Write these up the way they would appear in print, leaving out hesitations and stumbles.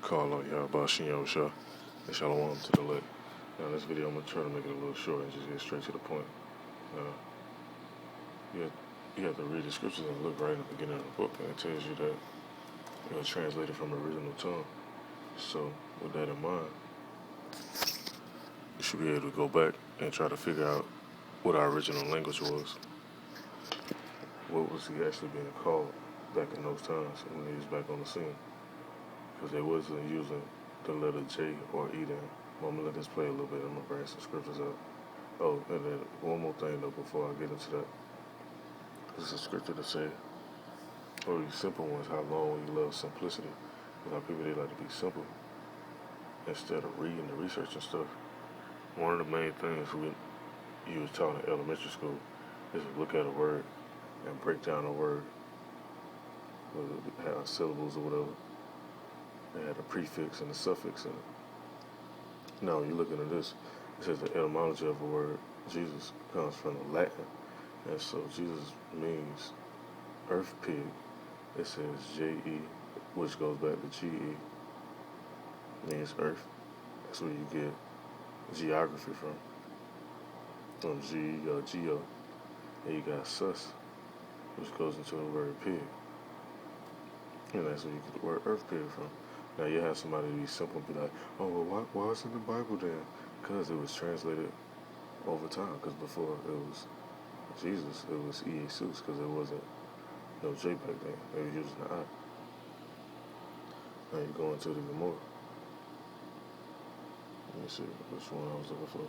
call on Yahweh Shem Shah and Shalom to the elect. Now, in this video, I'm going to try to make it a little short and just get straight to the point. You have to read the scriptures and look right in the beginning of the book, and it tells you that it was translated from the original tongue. So, with that in mind, you should be able to go back and try to figure out what our original language was. What was he actually being called back in those times when he was back on the scene? Because they wasn't using the letter J or E then. Well, I'm going to let this play a little bit. I'm going to bring some scriptures up. Oh, and then one more thing, though, before I get into that. There's a scripture to say, oh, you simple ones, how long you love simplicity. A lot of people, they like to be simple instead of reading and research and stuff. One of the main things you was taught in elementary school is to look at a word and break down a word. Whether it had syllables or whatever. It had a prefix and a suffix in it. Now, you're looking at this. It says the etymology of the word Jesus comes from the Latin. And so Jesus means earth pig. It says J-E, which goes back to G-E. Means earth. That's where you get geography from. From G, you got geo. And you got sus, which goes into the word pig. And that's where you get the word earth pig from. Now, you have somebody be simple and be like, oh, well, why is it in the Bible then? Because it was translated over time. Because before it was Jesus, it was Jesus, because there wasn't no J back then. They were using the I. Now you go into it even more. Let me see which one I was looking for.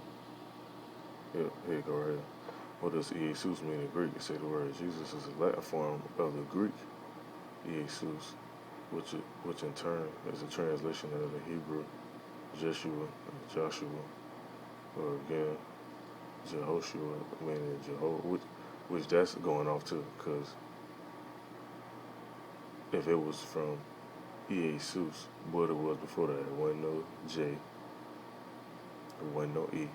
Yeah, here you go right here. What does Jesus mean in Greek? It say the word Jesus is a Latin form of the Greek Jesus, which in turn is a translation of the Hebrew Jeshua, Joshua, or again Jehoshua, meaning Jehovah, which that's going off too, because if it was from Jesus, what it was before that, it wasn't no J, it wasn't no E,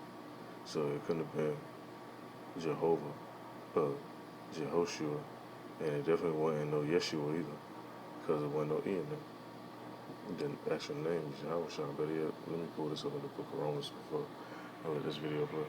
so it couldn't have been Jehovah, Jehoshua, and it definitely wasn't no Yeshua either, because it wasn't no E in there. The actual name is Yahweh, but yeah, let me pull this up in the book of Romans before I let this video play.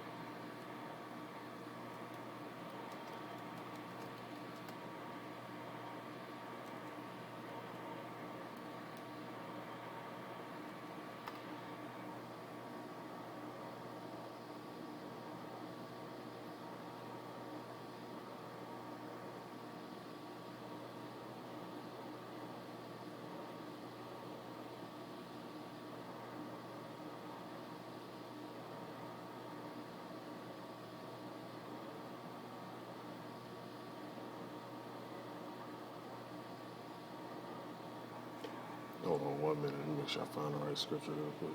Hold on 1 minute, let me make sure I find the right scripture real quick.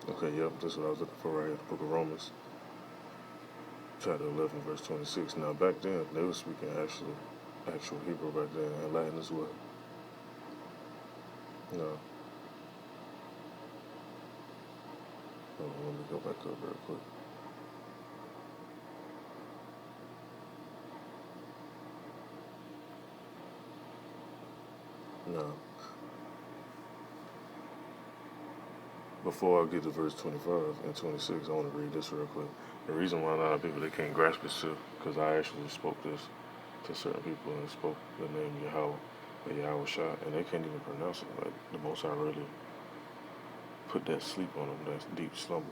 Okay, yep, this is what I was looking for right here, the book of Romans, chapter 11, verse 26. Now, back then, they were speaking actual Hebrew back then, and Latin as well. No. Hold on, let me go back up real quick. No. Before I get to verse 25 and 26, I want to read this real quick. The reason why a lot of people, they can't grasp this too, because I actually spoke this to certain people and spoke the name Yahweh, or Yahweh Shah, and they can't even pronounce it. Like, the Most High really put that sleep on them, that deep slumber,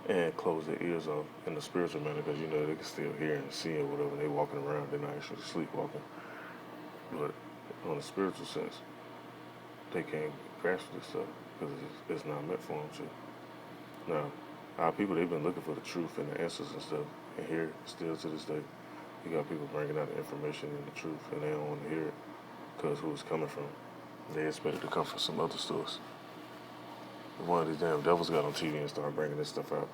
and close their ears off in the spiritual manner, because, you know, they can still hear and see or whatever. They walking around, they're not actually sleepwalking. But on a spiritual sense, they can't grasp this stuff, because it's not meant for them to. Now, our people, they've been looking for the truth and the answers and stuff, and here, still to this day, You got people bringing out the information and the truth, and they don't want to hear it because who it's coming from. They expect it to come from some other source. If one of these damn devils got on TV and started bringing this stuff out,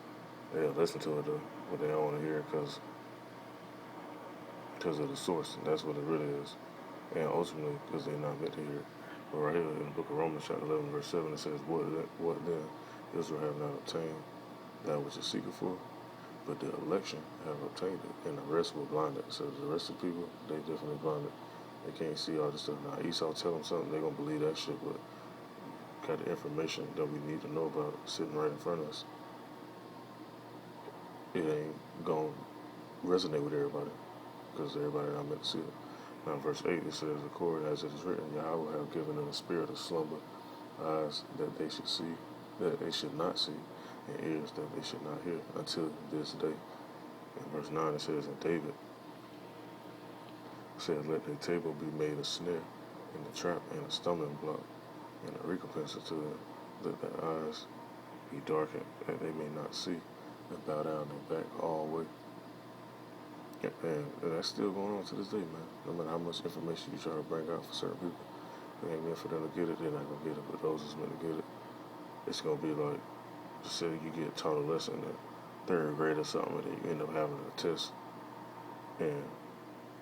they'll listen to it though, but they don't want to hear it because of the source. And that's what it really is. And ultimately, because they're not meant to hear it. But right here in the book of Romans, chapter 11, verse 7, it says, What then? Israel have not obtained that which is seeking for, but the election have obtained it, and the rest were blinded. So the rest of the people, they definitely blinded. They can't see all this stuff. Now, Esau tell them something, they're going to believe that shit, but got the information that we need to know about sitting right in front of us. It ain't going to resonate with everybody, because everybody not meant to see it. Now, in verse 8, it says, according as it is written, Yahweh have given them a spirit of slumber, eyes that they should see, that they should not see, and ears that they should not hear, until this day. In verse 9, it says, and David said, let the table be made a snare, and a trap, and a stumbling block, and a recompense unto them, that their eyes be darkened, that they may not see, and bow down their back all the way. And that's still going on to this day, man. No matter how much information you try to bring out for certain people, it ain't meant for them to get it, they're not going to get it. But those that's meant to get it, it's going to be like, just say you get taught a lesson in third grade or something, and then you end up having a test, and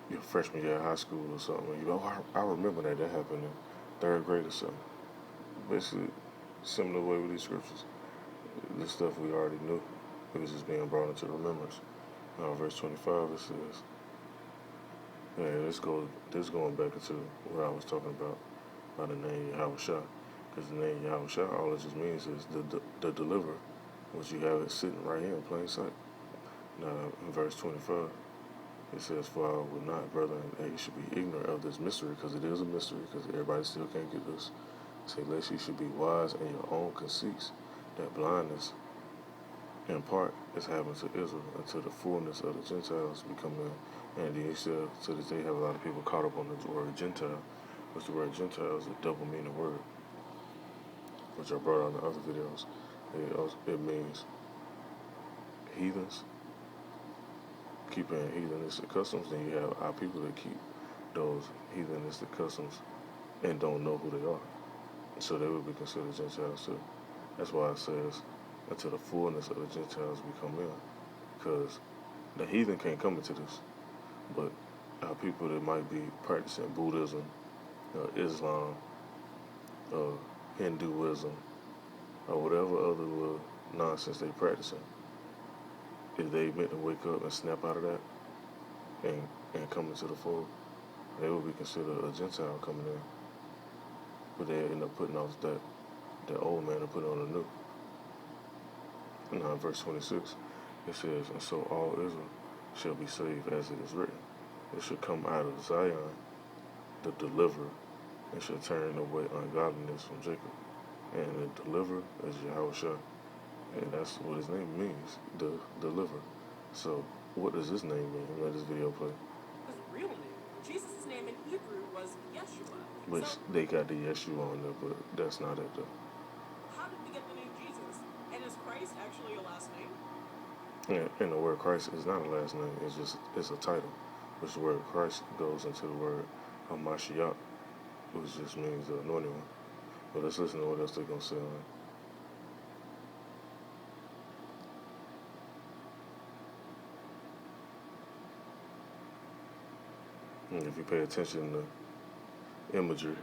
your freshman year of high school or something, and you go, I remember that happened in third grade or something. Basically, similar way with these scriptures. This stuff we already knew. It was just being brought into remembrance. Now, verse 25, it says, and this going back into what I was talking about by the name Yahushua. Because the name Yahushua, all it just means is the deliverer, which you have it sitting right here in plain sight. Now, in verse 25, it says, for I would not, brethren, that you should be ignorant of this mystery, because it is a mystery, because everybody still can't get this. Say, lest you should be wise in your own conceits, that blindness in part is happening to Israel until the fullness of the Gentiles become in. And then you still, to this day, have a lot of people caught up on the word Gentile, which the word Gentile is a double meaning word, which I brought out in the other videos. It means heathens, keeping heathenistic customs. Then you have our people that keep those heathenistic customs and don't know who they are. So they would be considered Gentiles too. That's why it says, until the fullness of the Gentiles become in. Because the heathen can't come into this. But our people that might be practicing Buddhism, Islam, Hinduism, or whatever other little nonsense they practicing, if they meant to wake up and snap out of that and come into the fold, they will be considered a Gentile coming in. But they end up putting off that old man and putting on a new. Now in verse 26, it says, and so all Israel shall be saved as it is written. It shall come out of Zion, the deliverer, and shall turn away ungodliness from Jacob. And the deliverer is Yahushua. And that's what his name means, the deliverer. So what does his name mean? Let this video play. His real name, Jesus' name in Hebrew was Yeshua. Which they got the Yeshua on there, but that's not it though. How did we get the name Jesus? And is Christ actually a last name? Yeah, and the word Christ is not a last name, it's a title. Which the word Christ goes into the word Hamashiach, which just means the anointed one. But let's listen to what else they're going to say on it. And if you pay attention to imagery,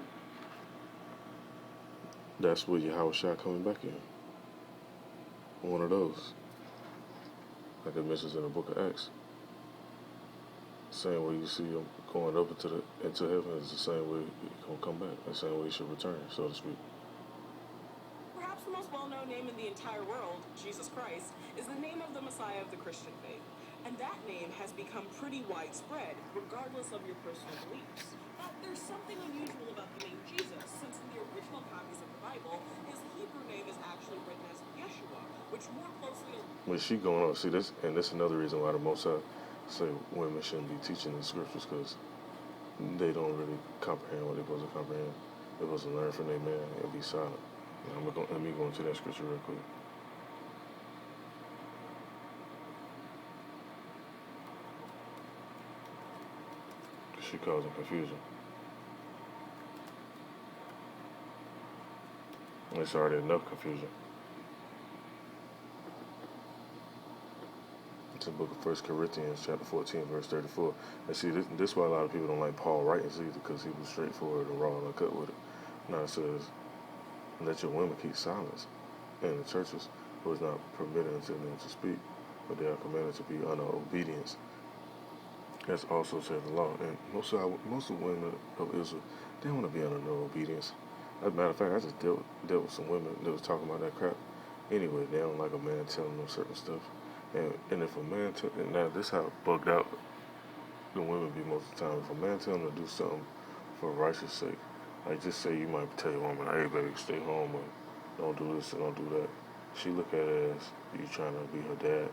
that's where Yahushua coming back in. One of those. Like it mentions in the book of Acts. Same way you see him going up into heaven is the same way he's going to come back. The same way he should return, so to speak. Perhaps the most well-known name in the entire world, Jesus Christ, is the name of the Messiah of the Christian faith. And that name has become pretty widespread, regardless of your personal beliefs. But there's something unusual about the name Jesus, since in the original copies of the Bible, his Hebrew name is actually written as Yeshua, which more closely... When she going on, see this, and this is another reason why the Most High say women shouldn't be teaching the scriptures, because they don't really comprehend what they're supposed to comprehend. They're supposed to learn from their man and be silent. Now, let me go into that scripture real quick. She causing confusion. It's already enough confusion. It's the book of 1 Corinthians, chapter 14, verse 34. And see, this is why a lot of people don't like Paul writings either, because he was straightforward and raw and uncut with it. Now it says, let your women keep silence in the churches, who is not permitted unto them to speak, but they are commanded to be under obedience. That's also said in the law. And most of the women of Israel, they want to be under no obedience. As a matter of fact, I just dealt with some women that was talking about that crap. Anyway, they don't like a man telling them certain stuff. And if a man, and now this how bugged out the women be most of the time. If a man tell them to do something for righteous sake, like just say you might tell your woman, hey baby, stay home, or don't do this and don't do that. She look at it as you trying to be her dad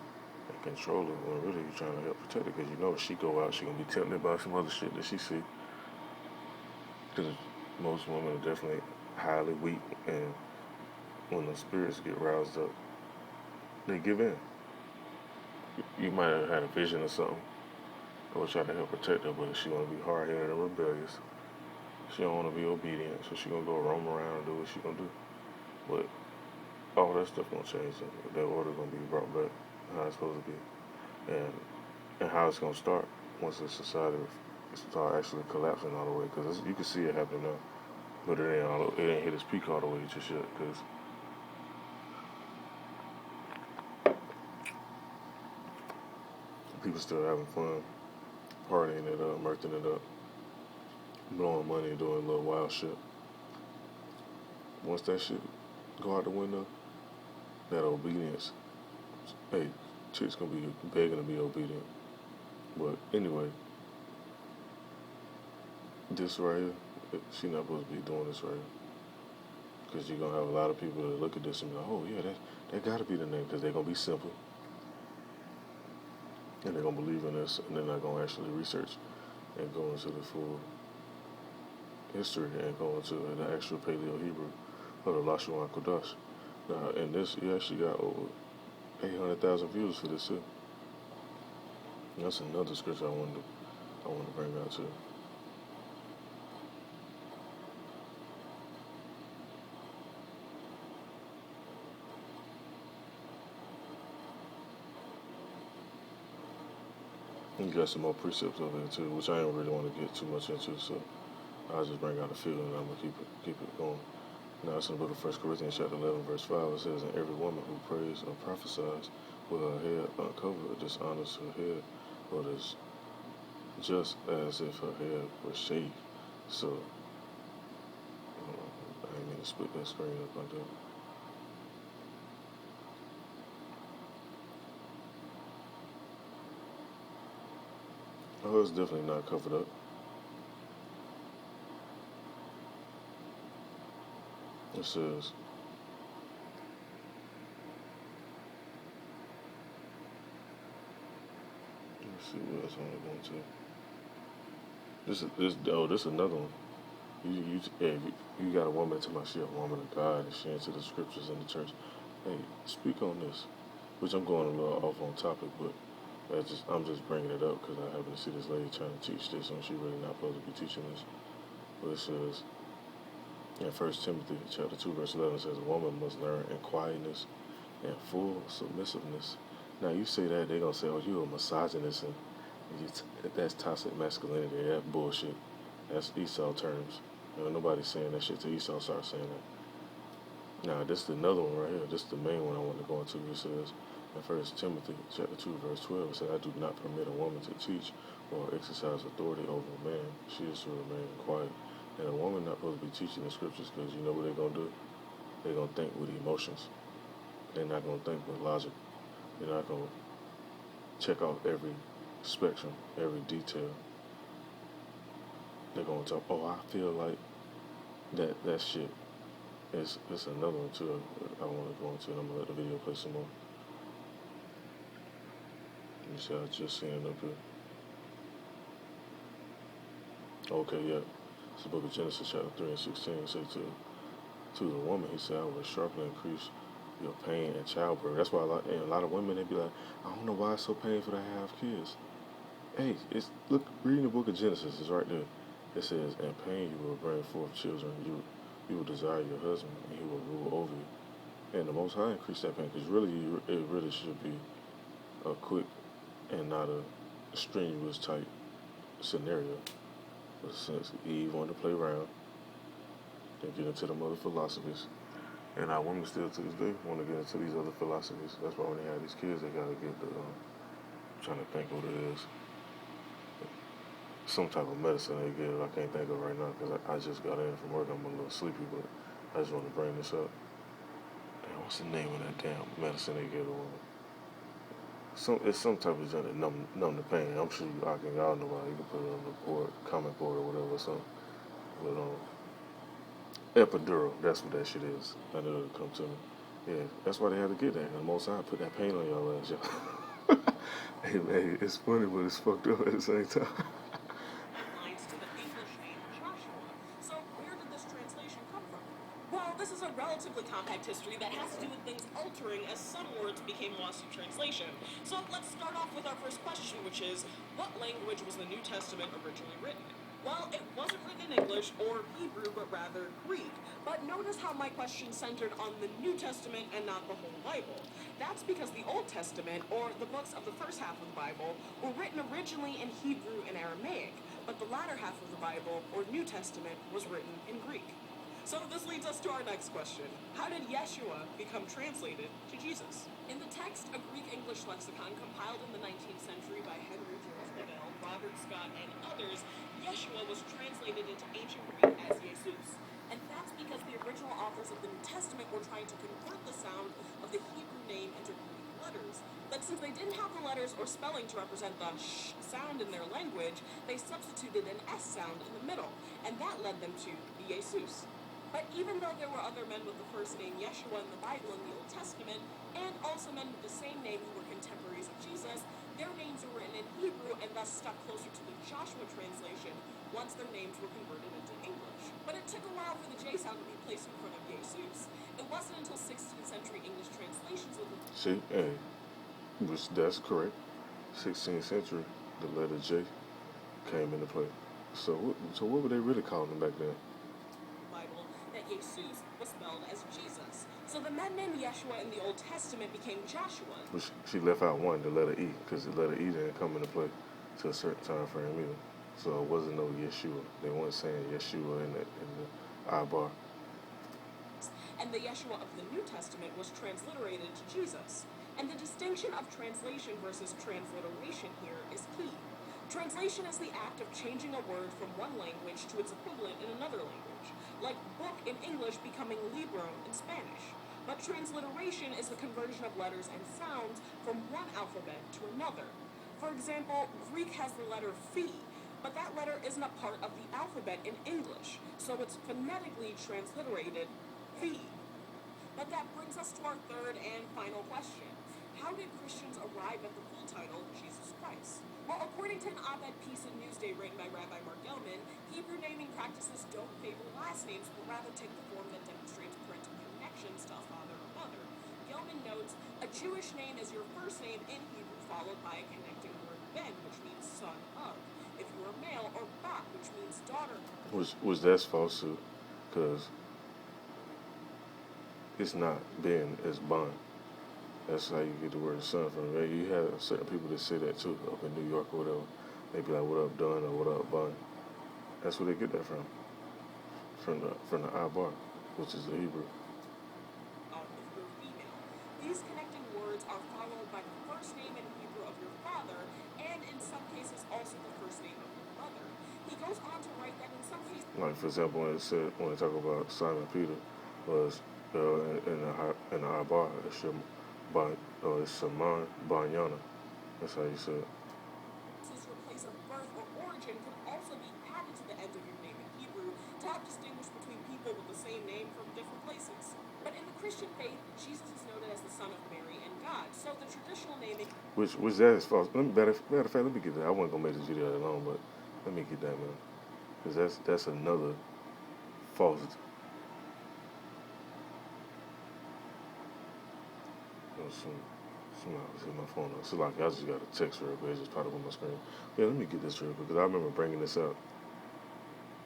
and control her, when really you trying to help protect her, because you know if she go out, she gonna be tempted by some other shit that she see. Because most women are definitely highly weak, and when the spirits get roused up, they give in. You might have had a vision or something, or try to help protect her, but if she want to be hard-headed and rebellious, she don't want to be obedient, so she gonna go roam around and do what she gonna do. But all that stuff gonna change. That order gonna be brought back how it's supposed to be, and how it's gonna start once the society start actually collapsing all the way. Because you can see it happening now, but it ain't hit its peak all the way just yet. Because people still having fun, partying it up, murking it up, blowing money, doing little wild shit. Once that shit go out the window, that obedience, hey, chicks gonna be begging to be obedient. But anyway, this right here, she not supposed to be doing this right here. Because you're gonna have a lot of people that look at this and be like, oh yeah, that gotta be the name, because they're gonna be simple. And they're gonna believe in this, and they're not gonna actually research and go into the full history and go into the actual Paleo Hebrew of the Lashon Kodash. Now, in this, you actually got over 800,000 views for this too. And that's another scripture I want to bring out too. You got some more precepts over here too, which I don't really want to get too much into, so I'll just bring out a few and I'm gonna keep it going. Now it's in the book of 1 Corinthians chapter 11, verse 5. It says, and every woman who prays or prophesies with her head uncovered dishonors her head, but is just as if her hair was shaved. So, I didn't mean to split that screen up like that. Oh, it's definitely not covered up. It says, let's see what else I'm going to. This is another one. You got a woman to my shit, a woman of God, and she into the scriptures in the church. Hey, speak on this. Which I'm going a little off on topic, but I'm just bringing it up because I happen to see this lady trying to teach this, and she really not supposed to be teaching this. But it says in 1 Timothy chapter 2, verse 11, it says, a woman must learn in quietness and full submissiveness. Now you say that, they're going to say, oh, you're a misogynist, and that's toxic masculinity. That bullshit. That's Esau terms. Nobody's saying that shit to Esau. Start saying that. Now, this is another one right here. This is the main one I want to go into. It says in 1 Timothy chapter 2, verse 12, it says, I do not permit a woman to teach or exercise authority over a man. She is to remain quiet. And a woman not supposed to be teaching the scriptures, because you know what they're going to do? They're going to think with emotions. They're not going to think with logic. They're not going to check out every spectrum, every detail. They're going to talk, oh, I feel like that shit. It's another one too I want to go into, and I'm going to let the video play some more. Let me see, I just seen it up here. Okay, yeah. It's the book of Genesis chapter 3 and 16. It says to the woman, he said, I will sharply increase your pain and childbirth. That's why a lot of women, they be like, I don't know why it's so painful to have kids. Hey, it's look reading the book of Genesis is right there. It says, "In pain you will bring forth children. You will desire your husband, and he will rule over you." And the Most High increased that pain because really, it really should be a quick and not a strenuous type scenario. But since Eve wanted to play around and get into them other philosophies, and our women still to this day want to get into these other philosophies. That's why when they have these kids, they gotta get the trying to think what it is. Some type of medicine they give. I can't think of right now because I just got in from work. I'm a little sleepy, but I just want to bring this up. Damn, what's the name of that damn medicine they give a woman? It's some type of junk that numb the pain. I'm sure y'all know about it. You can put it on the board, comment board or whatever or something. But epidural, that's what that shit is. I know it'll come to me. Yeah, that's why they had to get that. And the Most High put that pain on y'all ass, y'all. Hey, it's funny, but it's fucked up at the same time. Lines to the English name Joshua. So where did this translation come from? Well, this is a relatively compact history that has to do with things altering as some words became lost in translation. So let's start off with our first question, which is, what language was the New Testament originally written in? Well, it wasn't written in English or Hebrew, but rather Greek. But notice how my question centered on the New Testament and not the whole Bible. That's because the Old Testament, or the books of the first half of the Bible, were written originally in Hebrew and Aramaic, but the latter half of the Bible, or New Testament, was written in Greek. So this leads us to our next question. How did Yeshua become translated to Jesus? In the text, a Greek-English lexicon compiled in the 19th century by Henry George Liddell, Robert Scott, and others, Yeshua was translated into ancient Greek as Jesus. And that's because the original authors of the New Testament were trying to convert the sound of the Hebrew name into Greek letters. But since they didn't have the letters or spelling to represent the sh sound in their language, they substituted an S sound in the middle, and that led them to Jesus. But even though there were other men with the first name Yeshua in the Bible in the Old Testament, and also men with the same name who were contemporaries of Jesus, their names were written in Hebrew and thus stuck closer to the Joshua translation once their names were converted into English. But it took a while for the J sound to be placed in front of Jesus. It wasn't until 16th century English translations of the... See, hey, which that's correct. 16th century, the letter J came into play. So what were they really calling them back then? Bible that Jesus was spelled as Jesus. So the men named Yeshua in the Old Testament became Joshua. Which she left out one, the letter E, because the letter E didn't come into play to a certain time frame either. So it wasn't no Yeshua. They weren't saying Yeshua in the I-bar. And the Yeshua of the New Testament was transliterated to Jesus. And the distinction of translation versus transliteration here is key. Translation is the act of changing a word from one language to its equivalent in another language, like book in English becoming libro in Spanish. But transliteration is the conversion of letters and sounds from one alphabet to another. For example, Greek has the letter phi, but that letter isn't a part of the alphabet in English, so it's phonetically transliterated phi. But that brings us to our third and final question. How did Christians arrive at the full title, Jesus Christ? Well, according to an op-ed piece in Newsday written by Rabbi Mark Gelman, Hebrew naming practices don't favor last names, but rather take the form that demonstrates parental connections to a father or mother. Gelman notes, a Jewish name is your first name in Hebrew, followed by a connecting word ben, which means son of. If you are male, or bat, which means daughter. Was that's falsehood, because it's not Ben, it's Bon. That's how you get the word son from. You have certain people that say that too, up in New York or whatever. They be like, what up, Don, or what up, Bon. That's where they get that from. From the I-bar, which is the Hebrew. If you're female. These connecting words are followed by the first name in Hebrew of your father, and in some cases also the first name of your mother. He goes on to write that in some cases... Like, for example, when they talk about Simon Peter, was in the I-bar, it's Saman Banyana. That's how you say it. Your place of birth or origin can also be added to the end of your name in Hebrew to help distinguish between people with the same name from different places. But in the Christian faith, Jesus is noted as the Son of Mary and God. So the traditional naming... Which that is false. Matter of fact, let me get that. I wasn't going to make this video that long, but let me get that, man. Because that's another false... Somebody's hit my phone up. So like I just got a text real quick. It just popped up on my screen. Yeah, let me get this real quick because I remember bringing this up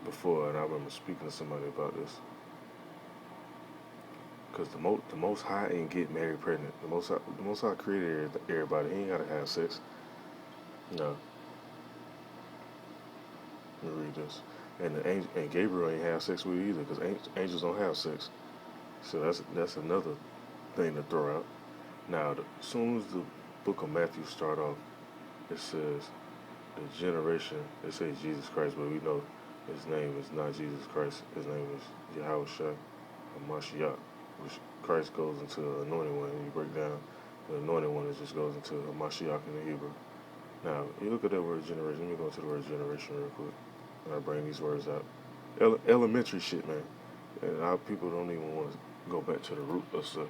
before, and I remember speaking to somebody about this. Because the Most High ain't get married pregnant. The Most High created everybody. He ain't gotta have sex. No. Let me read this. And Gabriel ain't have sex with either because angels don't have sex. So that's another thing to throw out. Now, as soon as the book of Matthew start off, it says the generation. It says Jesus Christ, but we know his name is not Jesus Christ. His name is Yahushua Mashiach, which Christ goes into the anointed one. And you break down the anointed one, it just goes into Mashiach in the Hebrew. Now, you look at that word generation. Let me go to the word generation real quick. And I bring these words out. Elementary shit, man. And our people don't even want to go back to the root of stuff.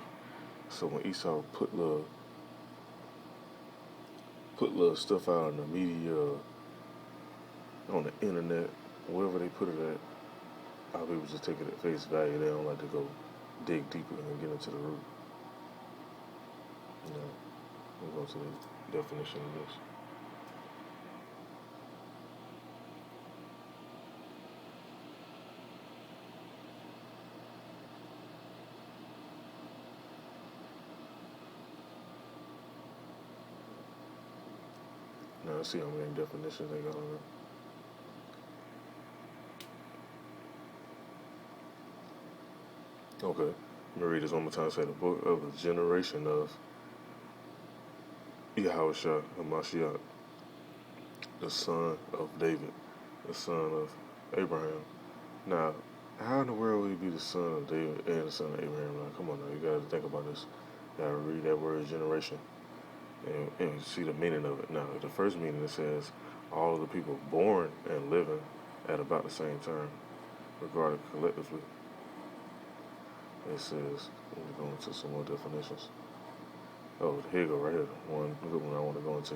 So when Esau put little stuff out in the media, on the internet, wherever they put it at, our people just take it at face value. They don't like to go dig deeper and get into the root. You know, we'll go to the definition of this. Now let's see how many definitions they got on there. Okay, let me read this one more time. Say the book of the generation of Yahushua HaMashiach, the son of David, the son of Abraham. Now, how in the world will he be the son of David and the son of Abraham? Now, come on now, you gotta think about this. You gotta read that word generation and see the meaning of it. Now, the first meaning it says all of the people born and living at about the same time, regarded collectively. It says, let me go into some more definitions. Oh, here you go, right here. One good one I want to go into.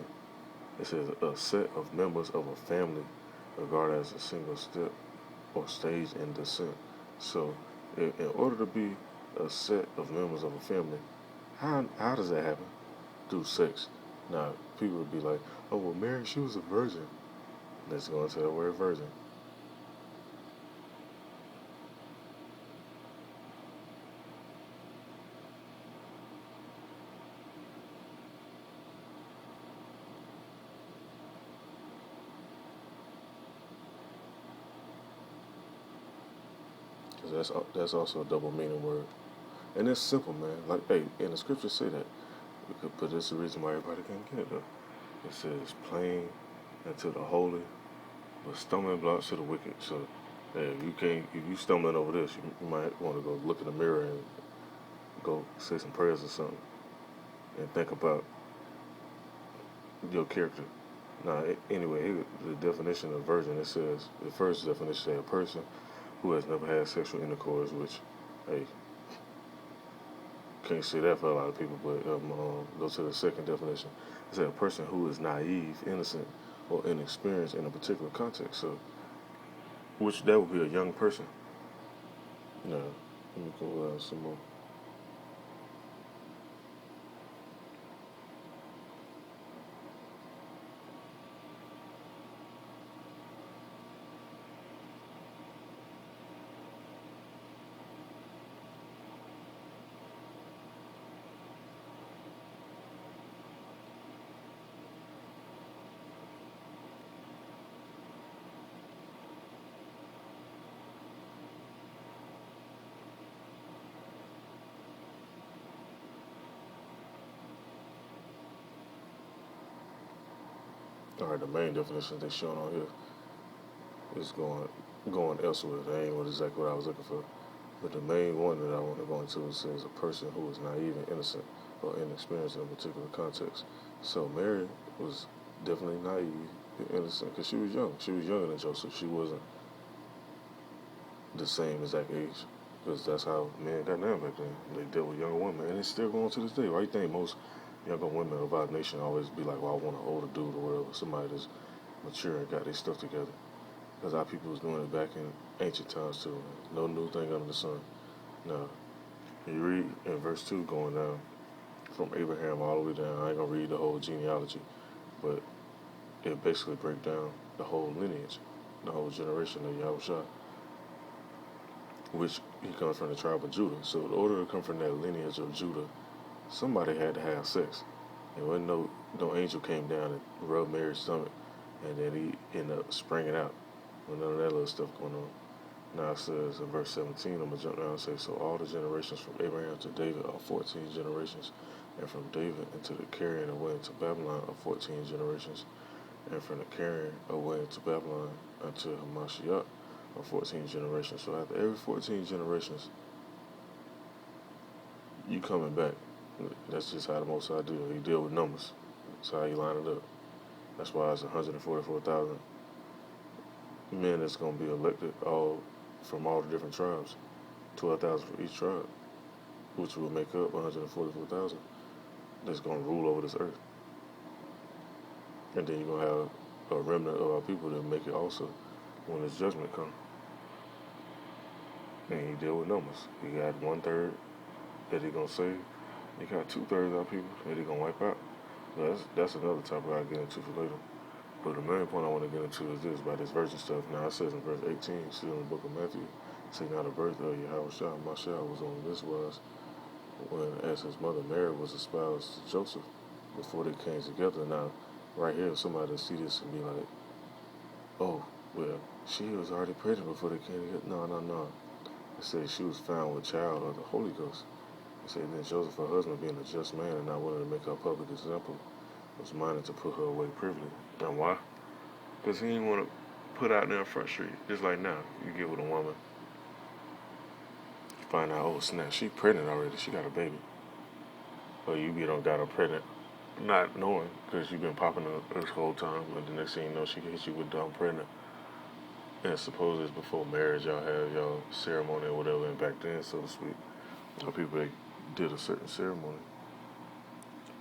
It says a set of members of a family regarded as a single step or stage in descent. So, in order to be a set of members of a family, how does that happen? Through sex. Now, people would be like, oh, well, Mary, she was a virgin. Let's go into the word virgin. Because that's also a double meaning word. And it's simple, man. Like, hey, and the scriptures say that. But that's the reason why everybody can't get it, though. It says, plain and to the holy, but stumbling blocks to the wicked. So, hey, if you stumbling over this, you might want to go look in the mirror and go say some prayers or something. And think about your character. Now, anyway, here, the definition of virgin, it says, the first definition says a person who has never had sexual intercourse, which, hey, can't say that for a lot of people, but go to the second definition. It says a person who is naive, innocent, or inexperienced in a particular context. So, which that would be a young person. Now, let me go some more. All right, the main definition they showing on here is going elsewhere. That ain't exactly what I was looking for. But the main one that I want to go into says a person who is naive and innocent or inexperienced in a particular context. So Mary was definitely naive and innocent because she was young. She was younger than Joseph. She wasn't the same exact age because that's how men got down back then. They dealt with younger women, and it's still going to this day. Right thing, most younger women of our nation always be like, well, I want an older dude or whatever, somebody that's mature and got their stuff together. Because our people was doing it back in ancient times too. No new thing under the sun. Now, you read in verse 2 going down, from Abraham all the way down. I ain't gonna read the whole genealogy, but it basically breaks down the whole lineage, the whole generation of Yahushua, which he comes from the tribe of Judah. So in order to come from that lineage of Judah, somebody had to have sex. And when no angel came down and rubbed Mary's stomach, and then he ended up springing out with none of that little stuff going on. Now it says in verse 17, I'm going to jump down and say, so all the generations from Abraham to David are 14 generations, and from David into the carrying away into Babylon are 14 generations, and from the carrying away into Babylon unto Hamashiach are 14 generations. So after every 14 generations, you coming back. That's just how the Most High deal. He deal with numbers. That's how he line it up. That's why it's 144,000 men that's going to be elected all from all the different tribes. 12,000 for each tribe, which will make up 144,000 that's going to rule over this earth. And then you're going to have a remnant of our people that make it also when his judgment comes. And he deal with numbers. He got 1/3 that he going to save. He got 2/3 of our people that he going to wipe out. So that's another topic I'll get into for later. But the main point I want to get into is this, about this virgin stuff. Now it says in verse 18, still in the book of Matthew, say now the birth of Yahushua Mashiach was on this was when as his mother Mary was espoused to Joseph before they came together. Now right here somebody will see this and be like, oh, well, she was already pregnant before they came together. No. It says she was found with child of the Holy Ghost. It said then Joseph, her husband, being a just man and not willing to make her a public example, was minded to put her away privily. And why? Because he didn't want to put out there in Front Street. Just like now, you get with a woman, you find out, oh snap, she pregnant already, she got a baby. Or you got her pregnant, not knowing, because you've been popping her this whole time, but the next thing you know, she hits you with I'm pregnant. And suppose it's before marriage, y'all have y'all ceremony or whatever, and back then, so to speak, people, they did a certain ceremony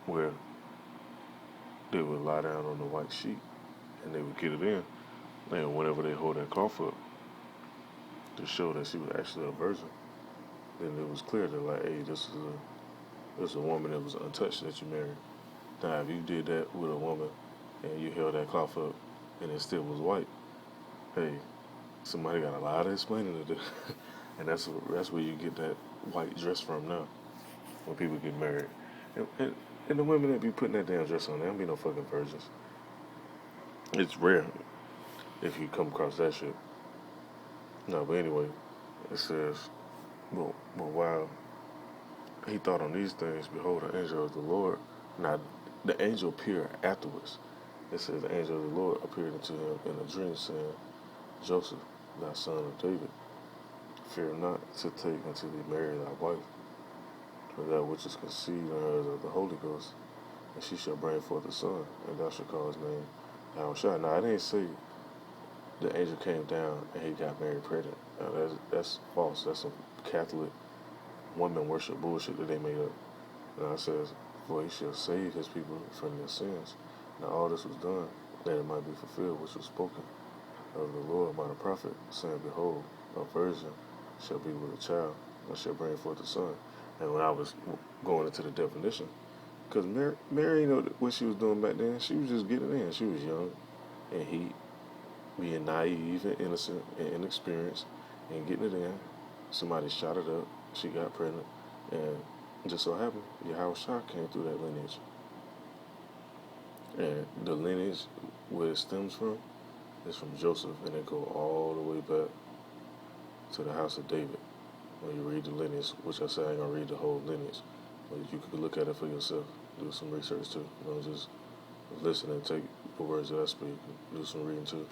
where they would lie down on the white sheet and they would get it in. And whenever they hold that cloth up to show that she was actually a virgin, then it was clear that like, hey, this is a woman that was untouched that you married. Now, if you did that with a woman and you held that cloth up and it still was white, hey, somebody got a lot of explaining to do. And that's where you get that white dress from now when people get married. And the women that be putting that damn dress on, they don't be no fucking virgins. It's rare if you come across that shit. No, but anyway, it says, well, while he thought on these things, behold, the angel of the Lord. Now, the angel appeared afterwards. It says the angel of the Lord appeared unto him in a dream, saying, Joseph, thy son of David, fear not to take unto thee Mary thy wife, for that which is conceived in her is of the Holy Ghost, and she shall bring forth a son, and thou shalt call his name Yahushua. Now, I didn't say the angel came down and he got Mary pregnant. Now, that's false. That's some Catholic woman worship bullshit that they made up. Now it says, for he shall save his people from their sins. Now all this was done that it might be fulfilled, which was spoken of the Lord by the prophet, saying, behold, a virgin shall be with a child, and shall bring forth a son. And when I was going into the definition, because Mary, you know what she was doing back then, she was just getting in. She was young, and he, being naive and innocent and inexperienced, and getting it in. Somebody shot it up, she got pregnant, and just so happened, Yahushua came through that lineage. And the lineage where it stems from is from Joseph, and it go all the way back to the house of David. When you read the lineage, which I say I ain't gonna read the whole lineage, but you could look at it for yourself, do some research too. Don't just listen and take the words that I speak, do some reading too.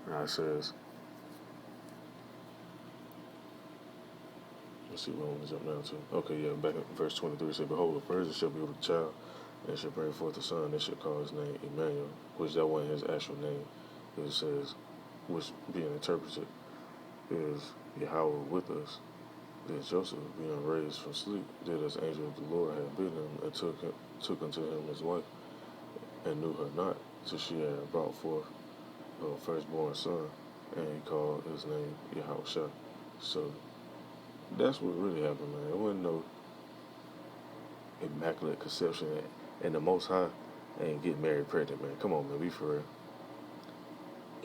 Now it says, let's see what I want to jump down to. Okay, yeah, back in verse 23, it said, behold, a virgin shall be with a child, and shall bring forth a son, and shall call his name Emmanuel, which that wasn't his actual name. It says, which being interpreted is Yahweh with us. Then Joseph, being raised from sleep, did as the angel of the Lord had bidden him, and took unto him his wife, and knew her not, till she had brought forth her firstborn son, and he called his name Yahushua. So that's what really happened, man. It wasn't no immaculate conception, and the Most High ain't get married pregnant, man. Come on, man, be for real.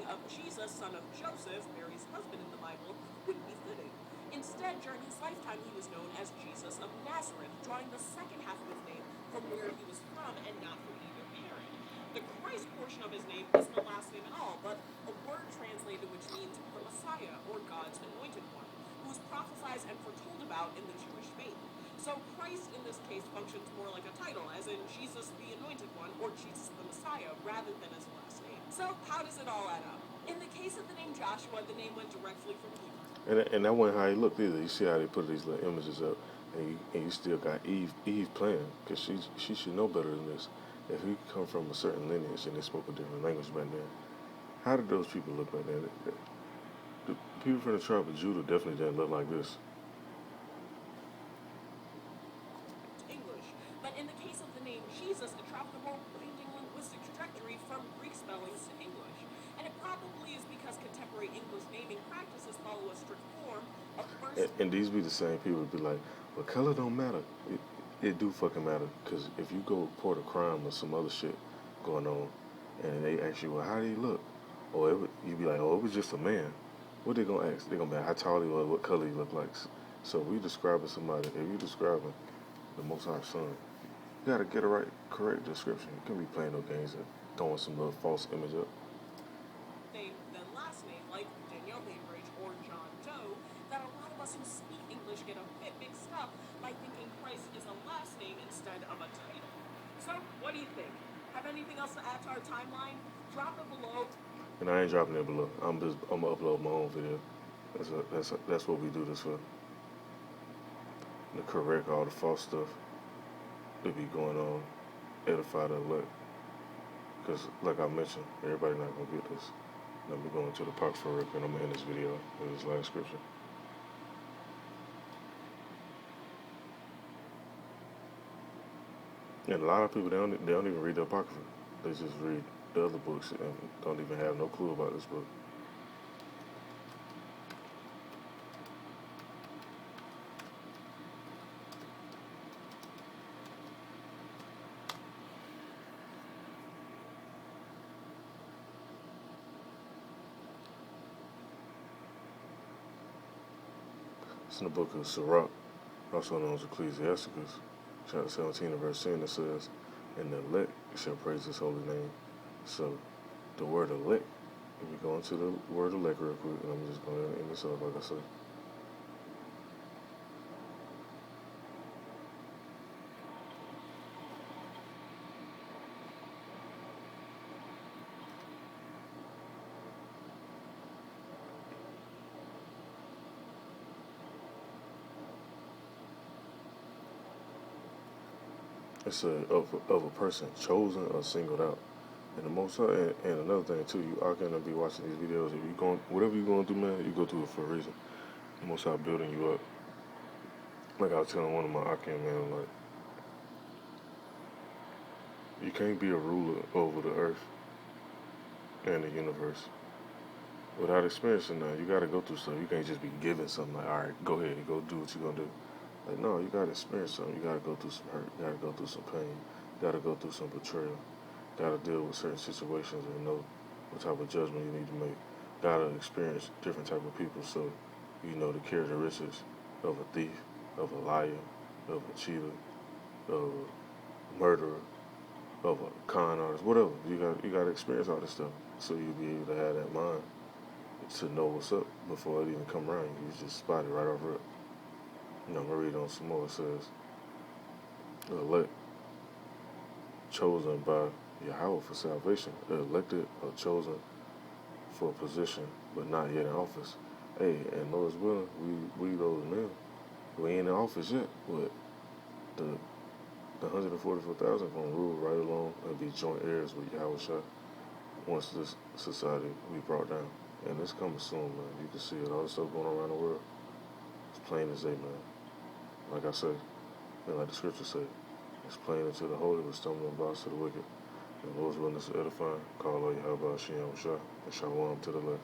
Of Jesus, son of Joseph, Mary's husband in the Bible, would be fitting. Instead, during his lifetime, he was known as Jesus of Nazareth, drawing the second half of his name from where he was from and not from either parent. The Christ portion of his name isn't a last name at all, but a word translated which means the Messiah, or God's anointed one, who is prophesied and foretold about in the Jewish faith. So Christ in this case functions more like a title, as in Jesus the Anointed One or Jesus the Messiah, rather than as a last name. So how does it all add up? In the case of the name Joshua, the name went directly from Hebrew. And that wasn't how he looked either. You see how they put these little images up, and you still got Eve playing, because she should know better than this. If he come from a certain lineage and they spoke a different language back then, how did those people look back then? The people from the tribe of Judah definitely didn't look like this. English. But in the case of the name Jesus, it traveled a more winding linguistic trajectory from Greek spellings to English. And it probably is because contemporary English naming practices follow a strict form of first. And these be the same people that be like, well, color don't matter. It do fucking matter, because if you go report a crime or some other shit going on, and they ask you, well, how did he look? Or you be like, oh, it was just a man. What they gonna ask? They gonna be like, how tall he was, what color he looked like. So we describing somebody. If you describing the Most High Son, you gotta get a correct description. You can't be playing no games and throwing some little false image up. Name than last name, like Danielle Bainbridge or John Doe, that a lot of us who speak English get a bit mixed up by thinking Christ is a last name instead of a title. So, what do you think? Have anything else to add to our timeline? Drop it below. And I ain't dropping it below. I'm gonna upload my own video. That's what we do this for. To correct all the false stuff that be going on, edify the elect. Because, like I mentioned, everybody not gonna get this. Let me go into the Apocrypha and I'm gonna end this video with this last scripture. And a lot of people, they don't even read the Apocrypha. They just read the other books and don't even have no clue about this book. It's in the book of Sirach, also known as Ecclesiasticus, chapter 17 and verse 10, it says, and the elect shall praise his holy name. So the word elect, if we go into the word elect real quick, and I'm just going to end this up like I said. It's of a person chosen or singled out. And the most, and another thing too, you are gonna be watching these videos. If you going, whatever you're gonna do, man, you go through it for a reason. The Most High building you up. Like I was telling one of my Akim, man, like, you can't be a ruler over the earth and the universe without experiencing that. You gotta go through something. You can't just be given something like, all right, go ahead, go do what you're gonna do. Like, no, you gotta experience something. You gotta go through some hurt. You gotta go through some pain. You gotta go through some betrayal. You gotta deal with certain situations and know what type of judgment you need to make. You gotta experience different type of people so you know the characteristics of a thief, of a liar, of a cheater, of a murderer, of a con artist, whatever. You gotta experience all this stuff so you'll be able to have that mind to know what's up before it even come around you. You just spot it right off rip. I'm going to read on some more. It says, the elect, chosen by Yahweh for salvation, the elected or chosen for a position, but not yet in office. Hey, and Lord's willing, we those men, we ain't in office yet, but the 144,000 going to rule right along and be joint heirs with Yahweh Shah once this society be brought down. And it's coming soon, man. You can see it, all the stuff going on around the world. It's plain as day, man. Like I say, and like the scripture say, it's plain unto the holy, but stumbling blocks to the wicked. And Lord's willing to edify, call on Yahweh Shah, and Shalom to the left.